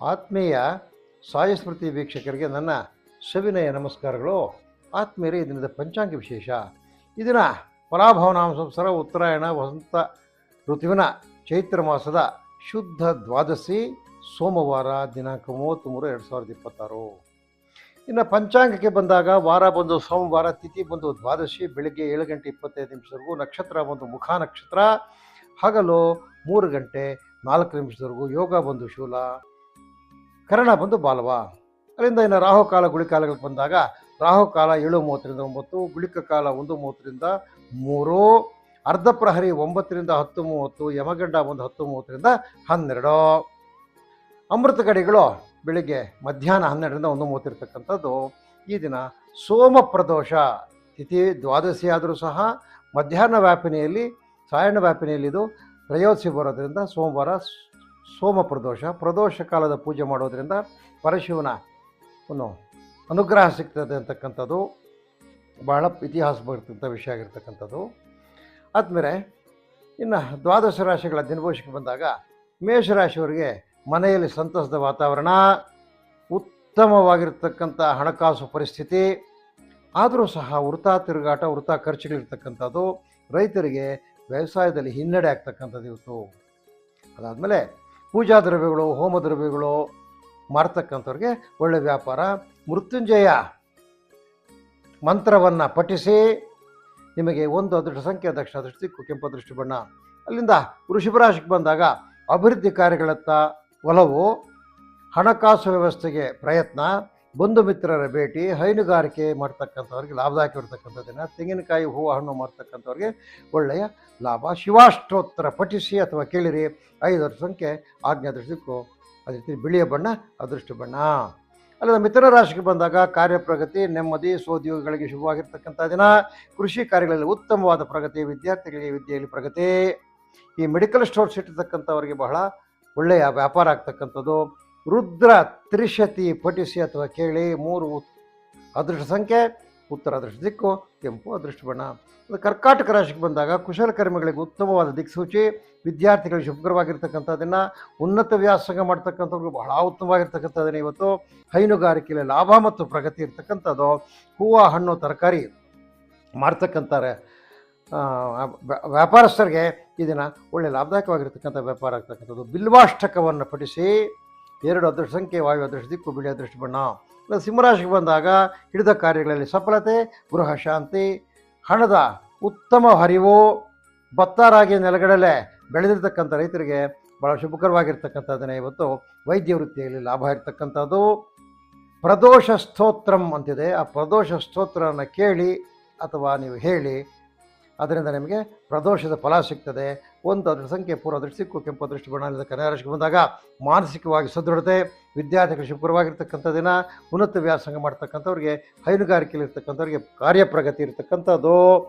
ಆತ್ಮೀಯ ಸಾಯಿ ಸ್ಮೃತಿ ವೀಕ್ಷಕರಿಗೆ ನನ್ನ ಸವಿನಯ ನಮಸ್ಕಾರಗಳು. ಆತ್ಮೀಯರೇ, ಈ ದಿನದ ಪಂಚಾಂಗ ವಿಶೇಷ. ಈ ದಿನ ಪರಾಭವನಾಮ ಸಂವತ್ಸರ ಉತ್ತರಾಯಣ ವಸಂತ ಋತುವಿನ ಚೈತ್ರ ಮಾಸದ ಶುದ್ಧ ದ್ವಾದಶಿ ಸೋಮವಾರ ದಿನಾಂಕ 33/2026. ಇನ್ನು ಪಂಚಾಂಗಕ್ಕೆ ಬಂದಾಗ ವಾರ ಬಂದು ಸೋಮವಾರ, ತಿಥಿ ಬಂದು ದ್ವಾದಶಿ, ಬೆಳಿಗ್ಗೆ 7:25 ನಕ್ಷತ್ರ ಬಂದು ಮುಖ ನಕ್ಷತ್ರ, ಹಗಲು 3:04 ಯೋಗ ಬಂದು ಶೂಲ, ಕರ್ಣ ಬಂದು ಬಾಲವ. ಅಲ್ಲಿಂದ ಇನ್ನು ರಾಹುಕಾಲ ಗುಳಿಕಾಲಗಳಿಗೆ ಬಂದಾಗ ರಾಹುಕಾಲ 7:30 9, ಗುಳಿಕ ಕಾಲ 1:30 3, ಅರ್ಧ ಪ್ರಹರಿ 9 10:30, ಯಮಗಂಡ ಬಂದು 10:30 12. ಅಮೃತ ಗಡಿಗಳು ಬೆಳಿಗ್ಗೆ ಮಧ್ಯಾಹ್ನ 12 1:30 ಇರ್ತಕ್ಕಂಥದ್ದು. ಈ ದಿನ ಸೋಮ ಪ್ರದೋಷ, ತಿಥಿ ದ್ವಾದಶಿ ಆದರೂ ಸಹ ಮಧ್ಯಾಹ್ನ ವ್ಯಾಪಿನಿಯಲ್ಲಿ ಸಾಯಣ ವ್ಯಾಪಿನಿಯಲ್ಲಿ ಇದು ತ್ರಯೋದಶಿ ಬರೋದರಿಂದ ಸೋಮವಾರ ಸೋಮ ಪ್ರದೋಷ ಕಾಲದ ಪೂಜೆ ಮಾಡೋದರಿಂದ ಪರಶಿವನ ಒಂದು ಅನುಗ್ರಹ ಸಿಗ್ತದೆ ಅಂತಕ್ಕಂಥದ್ದು ಬಹಳ ಇತಿಹಾಸ ಬರ್ತಕ್ಕಂಥ ವಿಷಯ ಆಗಿರ್ತಕ್ಕಂಥದ್ದು. ಆದಮೇಲೆ ಇನ್ನು ದ್ವಾದಶ ರಾಶಿಗಳ ದಿನಭವಿಷ್ಯಕ್ಕೆ ಬಂದಾಗ ಮೇಷರಾಶಿಯವರಿಗೆ ಮನೆಯಲ್ಲಿ ಸಂತಸದ ವಾತಾವರಣ, ಉತ್ತಮವಾಗಿರ್ತಕ್ಕಂಥ ಹಣಕಾಸು ಪರಿಸ್ಥಿತಿ, ಆದರೂ ಸಹ ವೃಥಾ ತಿರುಗಾಟ, ವೃಥಾ ಖರ್ಚುಗಳಿರ್ತಕ್ಕಂಥದ್ದು. ರೈತರಿಗೆ ವ್ಯವಸಾಯದಲ್ಲಿ ಹಿನ್ನಡೆ ಆಗ್ತಕ್ಕಂಥದ್ದು ಇವತ್ತು. ಅದಾದಮೇಲೆ ಪೂಜಾ ದ್ರವ್ಯಗಳು, ಹೋಮ ದ್ರವ್ಯಗಳು ಮಾರ್ತಕ್ಕಂಥವ್ರಿಗೆ ಒಳ್ಳೆಯ ವ್ಯಾಪಾರ. ಮೃತ್ಯುಂಜಯ ಮಂತ್ರವನ್ನು ಪಠಿಸಿ ನಿಮಗೆ ಒಂದು ಅದೃಷ್ಟ ಸಂಖ್ಯೆ, ದಕ್ಷಿಣ ಅದೃಷ್ಟ ದಿಕ್ಕು, ಕೆಂಪು ಅದೃಷ್ಟ ಬಣ್ಣ. ಅಲ್ಲಿಂದ ವೃಷಭ ರಾಶಿಗೆ ಬಂದಾಗ ಅಭಿವೃದ್ಧಿ ಕಾರ್ಯಗಳತ್ತ ಒಲವು, ಹಣಕಾಸು ವ್ಯವಸ್ಥೆಗೆ ಪ್ರಯತ್ನ, ಬಂಧು ಮಿತ್ರರ ಭೇಟಿ, ಹೈನುಗಾರಿಕೆ ಮಾಡ್ತಕ್ಕಂಥವ್ರಿಗೆ ಲಾಭದಾಯಕವಿರ್ತಕ್ಕಂಥ ದಿನ. ತೆಂಗಿನಕಾಯಿ, ಹೂವು, ಹಣ್ಣು ಮಾರ್ತಕ್ಕಂಥವ್ರಿಗೆ ಒಳ್ಳೆಯ ಲಾಭ. ಶಿವಾಷ್ಟೋತ್ತರ ಪಠಿಸಿ ಅಥವಾ ಕೇಳಿರಿ. 5 ಅದೃಷ್ಟ ಸಂಖ್ಯೆ, ಆಗ್ನೇಯ ಅದೃಷ್ಟ ದಿಕ್ಕು, ಅದೇ ರೀತಿ ಬಿಳಿಯ ಬಣ್ಣ ಅದೃಷ್ಟ ಬಣ್ಣ. ಅಲ್ಲದೆ ಮಿಥುನ ರಾಶಿಗೆ ಬಂದಾಗ ಕಾರ್ಯಪ್ರಗತಿ, ನೆಮ್ಮದಿ, ಸ್ವೋದ್ಯೋಗಿಗಳಿಗೆ ಶುಭವಾಗಿರ್ತಕ್ಕಂಥ ದಿನ. ಕೃಷಿ ಕಾರ್ಯಗಳಲ್ಲಿ ಉತ್ತಮವಾದ ಪ್ರಗತಿ, ವಿದ್ಯಾರ್ಥಿಗಳಿಗೆ ವಿದ್ಯೆಯಲ್ಲಿ ಪ್ರಗತಿ. ಈ ಮೆಡಿಕಲ್ ಸ್ಟೋರ್ಸ್ ಇಟ್ಟಿರ್ತಕ್ಕಂಥವ್ರಿಗೆ ಬಹಳ ಒಳ್ಳೆಯ ವ್ಯಾಪಾರ ಆಗ್ತಕ್ಕಂಥದ್ದು. ರುದ್ರ ತ್ರಿಶತಿ ಪಠಿಸಿ ಅಥವಾ ಕೇಳಿ. 3 ಅದೃಷ್ಟ ಸಂಖ್ಯೆ, ಉತ್ತರ ಅದೃಷ್ಟ ದಿಕ್ಕು, ಕೆಂಪು ಅದೃಷ್ಟ ಬಣ್ಣ. ಅದು ಕರ್ಕಾಟಕ ರಾಶಿಗೆ ಬಂದಾಗ ಕುಶಲಕರ್ಮಿಗಳಿಗೆ ಉತ್ತಮವಾದ ದಿಕ್ಸೂಚಿ, ವಿದ್ಯಾರ್ಥಿಗಳಿಗೆ ಶುಭಕರವಾಗಿರ್ತಕ್ಕಂಥ ದಿನ. ಉನ್ನತ ವ್ಯಾಸಂಗ ಮಾಡ್ತಕ್ಕಂಥವ್ರಿಗೆ ಬಹಳ ಉತ್ತಮವಾಗಿರ್ತಕ್ಕಂಥ ದಿನ ಇವತ್ತು. ಹೈನುಗಾರಿಕೆಯಲ್ಲಿ ಲಾಭ ಮತ್ತು ಪ್ರಗತಿ ಇರ್ತಕ್ಕಂಥದ್ದು. ಹೂವು, ಹಣ್ಣು, ತರಕಾರಿ ಮಾರ್ತಕ್ಕಂಥವ್ರೆ ವ್ಯಾಪಾರಸ್ಥರಿಗೆ ಈ ದಿನ ಒಳ್ಳೆಯ ಲಾಭದಾಯಕವಾಗಿರ್ತಕ್ಕಂಥ ವ್ಯಾಪಾರ ಆಗ್ತಕ್ಕಂಥದ್ದು. ಬಿಲ್ವಾಷ್ಟಕವನ್ನು ಪಠಿಸಿ. 2 ಅದೃಷ್ಟ ಸಂಖ್ಯೆ, ವಾಯು ಅದೃಷ್ಟ ದಿಕ್ಕು, ಬಿಳಿ ಅದೃಷ್ಟ ಬಣ್ಣ. ಸಿಂಹರಾಶಿಗೆ ಬಂದಾಗ ಹಿಡಿದ ಕಾರ್ಯಗಳಲ್ಲಿ ಸಫಲತೆ, ಗೃಹ ಶಾಂತಿ, ಹಣದ ಉತ್ತಮ ಹರಿವು. ಭತ್ತ, ರಾಗಿ, ನೆಲಗಡಲೆ ಬೆಳೆದಿರ್ತಕ್ಕಂಥ ರೈತರಿಗೆ ಭಾಳ ಶುಭಕರವಾಗಿರ್ತಕ್ಕಂಥ ದಿನ ಇವತ್ತು. ವೈದ್ಯ ವೃತ್ತಿಯಲ್ಲಿ ಲಾಭ ಇರ್ತಕ್ಕಂಥದ್ದು. ಪ್ರದೋಷ ಸ್ತೋತ್ರಂ ಅಂತಿದೆ, ಆ ಪ್ರದೋಷ ಸ್ತೋತ್ರವನ್ನು ಕೇಳಿ ಅಥವಾ ನೀವು ಹೇಳಿ, ಅದರಿಂದ ನಿಮಗೆ ಪ್ರದೋಷದ ಫಲ ಸಿಗ್ತದೆ. 1 ಅದೃಷ್ಟ ಸಂಖ್ಯೆ, ಪೂರ್ವ ಅದೃಷ್ಟ ದಿಕ್ಕು, ಕೆಂಪು ಅದೃಷ್ಟ ಬಣ್ಣ. ಕನ್ಯಾ ರಾಶಿಗೆ ಬಂದಾಗ ಮಾನಸಿಕವಾಗಿ ಸದೃಢತೆ, ವಿದ್ಯಾರ್ಥಿಗಳು ಶುಭಕರವಾಗಿರ್ತಕ್ಕಂಥ ದಿನ. ಉನ್ನತ ವ್ಯಾಸಂಗ ಮಾಡ್ತಕ್ಕಂಥವ್ರಿಗೆ, ಹೈನುಗಾರಿಕೆಯಲ್ಲಿ ಇರ್ತಕ್ಕಂಥವ್ರಿಗೆ ಕಾರ್ಯಪ್ರಗತಿ ಇರ್ತಕ್ಕಂಥದ್ದು.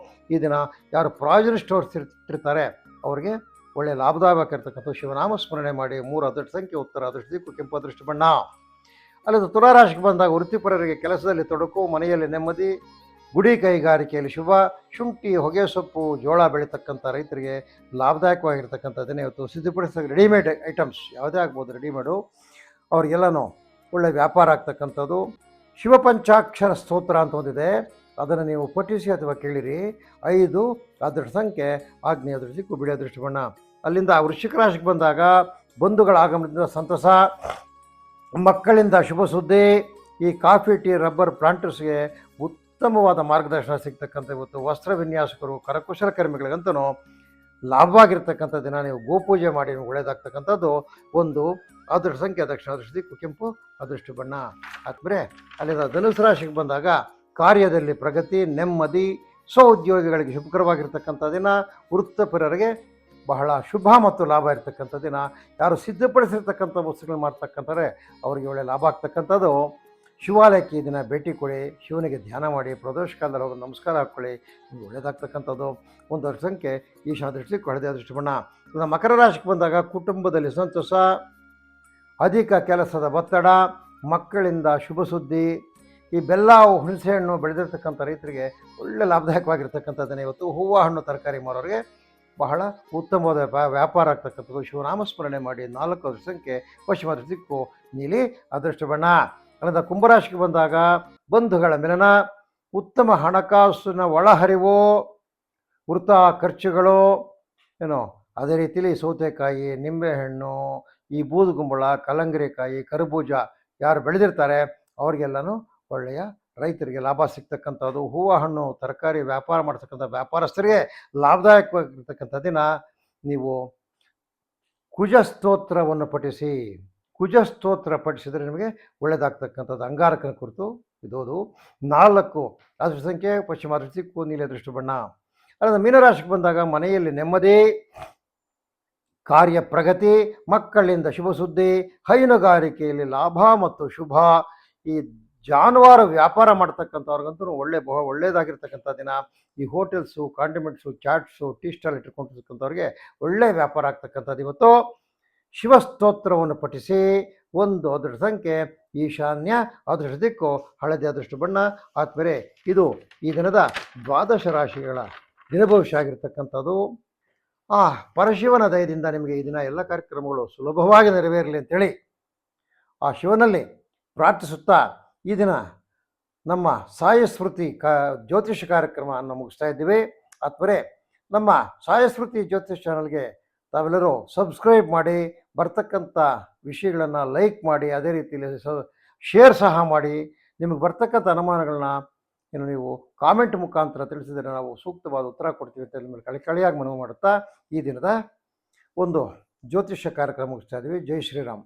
ಈ ದಿನ ಯಾರು ಪ್ರಾವಿಷನ್ ಸ್ಟೋರ್ಸ್ ಇಟ್ಟಿರ್ತಾರೆ ಅವರಿಗೆ ಒಳ್ಳೆಯ ಲಾಭದಾಯಕವಾಗಿರ್ತಕ್ಕಂಥ ಶಿವನಾಮ ಸ್ಮರಣೆ ಮಾಡಿ. 3 ಅದೃಷ್ಟ ಸಂಖ್ಯೆ, ಉತ್ತರ ಅದೃಷ್ಟ ದಿಕ್ಕು, ಕೆಂಪು ಅದೃಷ್ಟ ಬಣ್ಣ. ಅಲ್ಲದೆ ತುಲಾರಾಶಿಗೆ ಬಂದಾಗ ವೃತ್ತಿಪರರಿಗೆ ಕೆಲಸದಲ್ಲಿ ತೊಡಕು, ಮನೆಯಲ್ಲಿ ನೆಮ್ಮದಿ, ಗುಡಿ ಕೈಗಾರಿಕೆಯಲ್ಲಿ ಶುಭ. ಶುಂಠಿ, ಹೊಗೆ ಸೊಪ್ಪು, ಜೋಳ ಬೆಳೀತಕ್ಕಂಥ ರೈತರಿಗೆ ಲಾಭದಾಯಕವಾಗಿರ್ತಕ್ಕಂಥ ದಿನ ಇವತ್ತು. ಸಿದ್ಧಪಡಿಸಿದ ರೆಡಿಮೇಡ್ ಐಟಮ್ಸ್ ಯಾವುದೇ ಆಗ್ಬೋದು, ರೆಡಿಮೇಡು, ಅವ್ರಿಗೆಲ್ಲನೂ ಒಳ್ಳೆಯ ವ್ಯಾಪಾರ ಆಗ್ತಕ್ಕಂಥದ್ದು. ಶಿವಪಂಚಾಕ್ಷರ ಸ್ತೋತ್ರ ಅಂತ ಒಂದಿದೆ, ಅದನ್ನು ನೀವು ಪಠಿಸಿ ಅಥವಾ ಕೇಳಿರಿ. 5 ಅದೃಷ್ಟ ಸಂಖ್ಯೆ, ಆಗ್ನೇಯ ಅದೃಷ್ಟ ದಿಕ್ಕು, ಬಿಳಿ ಅದೃಷ್ಟ ಬಣ್ಣ. ಅಲ್ಲಿಂದ ವೃಶ್ಚಿಕ ರಾಶಿಗೆ ಬಂದಾಗ ಬಂಧುಗಳ ಆಗಮನದಿಂದ ಸಂತಸ, ಮಕ್ಕಳಿಂದ ಶುಭ ಸುದ್ದಿ. ಈ ಕಾಫಿ, ಟೀ, ರಬ್ಬರ್ ಪ್ಲಾಂಟರ್ಸ್ಗೆ ಉತ್ತಮವಾದ ಮಾರ್ಗದರ್ಶನ ಸಿಗ್ತಕ್ಕಂಥ ಇವತ್ತು. ವಸ್ತ್ರ ವಿನ್ಯಾಸಕರು, ಕರಕುಶಲಕರ್ಮಿಗಳಿಗಂತೂ ಲಾಭವಾಗಿರ್ತಕ್ಕಂಥ ದಿನ. ನೀವು ಗೋಪೂಜೆ ಮಾಡಿ ಒಳ್ಳೆಯದಾಗ್ತಕ್ಕಂಥದ್ದು. 1 ಅದೃಷ್ಟ ಸಂಖ್ಯೆ, ದಕ್ಷಿಣ ಅದೃಷ್ಟ ದಿಕ್ಕು, ಕೆಂಪು ಅದೃಷ್ಟ ಬಣ್ಣ. ಆದ್ಮೇಲೆ ಅಲ್ಲಿಂದ ಧನುಸು ರಾಶಿಗೆ ಬಂದಾಗ ಕಾರ್ಯದಲ್ಲಿ ಪ್ರಗತಿ, ನೆಮ್ಮದಿ, ಸ್ವಉದ್ಯೋಗಿಗಳಿಗೆ ಶುಭಕರವಾಗಿರ್ತಕ್ಕಂಥ ದಿನ. ವೃತ್ತಿಪರರಿಗೆ ಬಹಳ ಶುಭ ಮತ್ತು ಲಾಭ ಇರ್ತಕ್ಕಂಥ ದಿನ. ಯಾರು ಸಿದ್ಧಪಡಿಸಿರ್ತಕ್ಕಂಥ ವಸ್ತುಗಳು ಮಾಡ್ತಕ್ಕಂಥವ್ರೆ ಅವರಿಗೆ ಒಳ್ಳೆಯ ಲಾಭ ಆಗ್ತಕ್ಕಂಥದ್ದು. ಶಿವಾಲಯಕ್ಕೆ ಈ ದಿನ ಭೇಟಿ ಕೊಡಿ, ಶಿವನಿಗೆ ಧ್ಯಾನ ಮಾಡಿ, ಪ್ರದೋಷ ಕಾಲದಲ್ಲಿ ಹೋಗಿ ನಮಸ್ಕಾರ ಹಾಕ್ಕೊಳ್ಳಿ, ನಿಮ್ಗೆ ಒಳ್ಳೆಯದಾಗ್ತಕ್ಕಂಥದ್ದು. 1 ಅದೃಷ್ಟ ಸಂಖ್ಯೆ, ಈಶಾನ್ಯ ಅದೃಷ್ಟ ದಿಕ್ಕು, ಹಳದಿ ಅದೃಷ್ಟ ಬಣ್ಣ. ಇನ್ನು ಮಕರ ರಾಶಿಗೆ ಬಂದಾಗ ಕುಟುಂಬದಲ್ಲಿ ಸಂತೋಷ, ಅಧಿಕ ಕೆಲಸದ ಒತ್ತಡ, ಮಕ್ಕಳಿಂದ ಶುಭ ಸುದ್ದಿ. ಈ ಬೆಲ್ಲ, ಹುಣಸೆಹಣ್ಣು ಬೆಳೆದಿರ್ತಕ್ಕಂಥ ರೈತರಿಗೆ ಒಳ್ಳೆ ಲಾಭದಾಯಕವಾಗಿರ್ತಕ್ಕಂಥ ದಿನ ಇವತ್ತು. ಹೂವು, ಹಣ್ಣು, ತರಕಾರಿ ಮಾರೋರಿಗೆ ಬಹಳ ಉತ್ತಮವಾದ ವ್ಯಾಪಾರ ಆಗ್ತಕ್ಕಂಥದ್ದು. ಶಿವನಾಮ ಸ್ಮರಣೆ ಮಾಡಿ. 4 ಅದೃಷ್ಟ ಸಂಖ್ಯೆ, ಪಶ್ಚಿಮ ಅದೃಷ್ಟ ದಿಕ್ಕು, ನೀಲಿ ಅದೃಷ್ಟ ಬಣ್ಣ. ಅಲ್ಲದ ಕುಂಭರಾಶಿಗೆ ಬಂದಾಗ ಬಂಧುಗಳ ಮಿಲನ, ಉತ್ತಮ ಹಣಕಾಸಿನ ಒಳಹರಿವು, ವೃಥಾ ಖರ್ಚುಗಳು ಏನೋ, ಅದೇ ರೀತಿಲಿ ಸೌತೆಕಾಯಿ, ನಿಂಬೆಹಣ್ಣು, ಈ ಬೂದುಗುಂಬಳ, ಕಲ್ಲಂಗರಿಕಾಯಿ, ಕರ್ಬೂಜ ಯಾರು ಬೆಳೆದಿರ್ತಾರೆ ಅವ್ರಿಗೆಲ್ಲನೂ ಒಳ್ಳೆಯ ರೈತರಿಗೆ ಲಾಭ ಸಿಗ್ತಕ್ಕಂಥದ್ದು. ಹೂವು ಹಣ್ಣು ತರಕಾರಿ ವ್ಯಾಪಾರ ಮಾಡ್ತಕ್ಕಂಥ ವ್ಯಾಪಾರಸ್ಥರಿಗೆ ಲಾಭದಾಯಕವಾಗಿರ್ತಕ್ಕಂಥ ದಿನ. ನೀವು ಕುಜ ಸ್ತೋತ್ರವನ್ನು ಪಠಿಸಿ. ಕುಜ ಸ್ತೋತ್ರ ಪಠಿಸಿದರೆ ನಿಮಗೆ ಒಳ್ಳೆಯದಾಗ್ತಕ್ಕಂಥದ್ದು. ಅಂಗಾರಕನ ಕುರಿತು ಇದೋದು. 4 ಅದೃಷ್ಟ ಸಂಖ್ಯೆ ಪಶ್ಚಿಮ ಅದೃಷ್ಟ ದಿಕ್ಕು, ನೀಲಿ ಅದೃಷ್ಟ ಬಣ್ಣ. ಅಲ್ಲದ ಮೀನರಾಶಿಗೆ ಬಂದಾಗ ಮನೆಯಲ್ಲಿ ನೆಮ್ಮದಿ, ಕಾರ್ಯ ಪ್ರಗತಿ, ಮಕ್ಕಳಿಂದ ಶುಭ ಸುದ್ದಿ, ಹೈನುಗಾರಿಕೆಯಲ್ಲಿ ಲಾಭ ಮತ್ತು ಶುಭ. ಈ ಜಾನುವಾರು ವ್ಯಾಪಾರ ಮಾಡ್ತಕ್ಕಂಥವ್ರಿಗಂತೂ ಒಳ್ಳೆಯದಾಗಿರ್ತಕ್ಕಂಥ ದಿನ. ಈ ಹೋಟೆಲ್ಸು, ಕಾಂಡಿಮೆಂಟ್ಸು, ಚಾಟ್ಸು, ಟೀ ಸ್ಟಾಲ್ ಇಟ್ಟುಕೊಂಡಿರ್ತಕ್ಕಂಥವ್ರಿಗೆ ಒಳ್ಳೆಯ ವ್ಯಾಪಾರ ಆಗ್ತಕ್ಕಂಥದ್ದು ಇವತ್ತು. ಶಿವಸ್ತೋತ್ರವನ್ನು ಪಠಿಸಿ. 1 ಅದೃಷ್ಟ ಸಂಖ್ಯೆ ಈಶಾನ್ಯ, ಅದೃಷ್ಟ ದಿಕ್ಕು ಹಳದಿ ಅದೃಷ್ಟ ಬಣ್ಣ. ಆದ್ಮೇಲೆ ಇದು ಈ ದಿನದ 12 ರಾಶಿಗಳ ದಿನಭವಿಷ್ಯ ಆಗಿರ್ತಕ್ಕಂಥದ್ದು. ಪರಶಿವನ ದಯದಿಂದ ನಿಮಗೆ ಈ ದಿನ ಎಲ್ಲ ಕಾರ್ಯಕ್ರಮಗಳು ಸುಲಭವಾಗಿ ನೆರವೇರಲಿ ಅಂತೇಳಿ ಆ ಶಿವನಲ್ಲಿ ಪ್ರಾರ್ಥಿಸುತ್ತಾ ಈ ದಿನ ನಮ್ಮ ಸಾಯಸ್ಮೃತಿ ಜ್ಯೋತಿಷ ಕಾರ್ಯಕ್ರಮವನ್ನು ಮುಗಿಸ್ತಾ ಇದ್ದೀವಿ. ಆದ್ಮೇಲೆ ನಮ್ಮ ಸಾಯಸ್ಮೃತಿ ಜ್ಯೋತಿಷ್ ಚಾನಲ್ಗೆ ತಾವೆಲ್ಲರೂ ಸಬ್ಸ್ಕ್ರೈಬ್ ಮಾಡಿ, ಬರ್ತಕ್ಕಂಥ ವಿಷಯಗಳನ್ನು ಲೈಕ್ ಮಾಡಿ, ಅದೇ ರೀತಿಯಲ್ಲಿ ಶೇರ್ ಸಹ ಮಾಡಿ. ನಿಮಗೆ ಬರ್ತಕ್ಕಂಥ ಅನುಮಾನಗಳನ್ನ ನೀವು ಕಾಮೆಂಟ್ ಮುಖಾಂತರ ತಿಳಿಸಿದರೆ ನಾವು ಸೂಕ್ತವಾದ ಉತ್ತರ ಕೊಡ್ತೀವಿ ಅಂತ ನಿಮ್ಮಲ್ಲಿ ಕಳಿಯಾಗಿ ಮನವಿ ಮಾಡುತ್ತಾ ಈ ದಿನದ ಒಂದು ಜ್ಯೋತಿಷ್ಯ ಕಾರ್ಯಕ್ರಮ ಮುಗಿಸ್ತಾ ಇದ್ದೀವಿ. ಜೈ ಶ್ರೀರಾಮ್.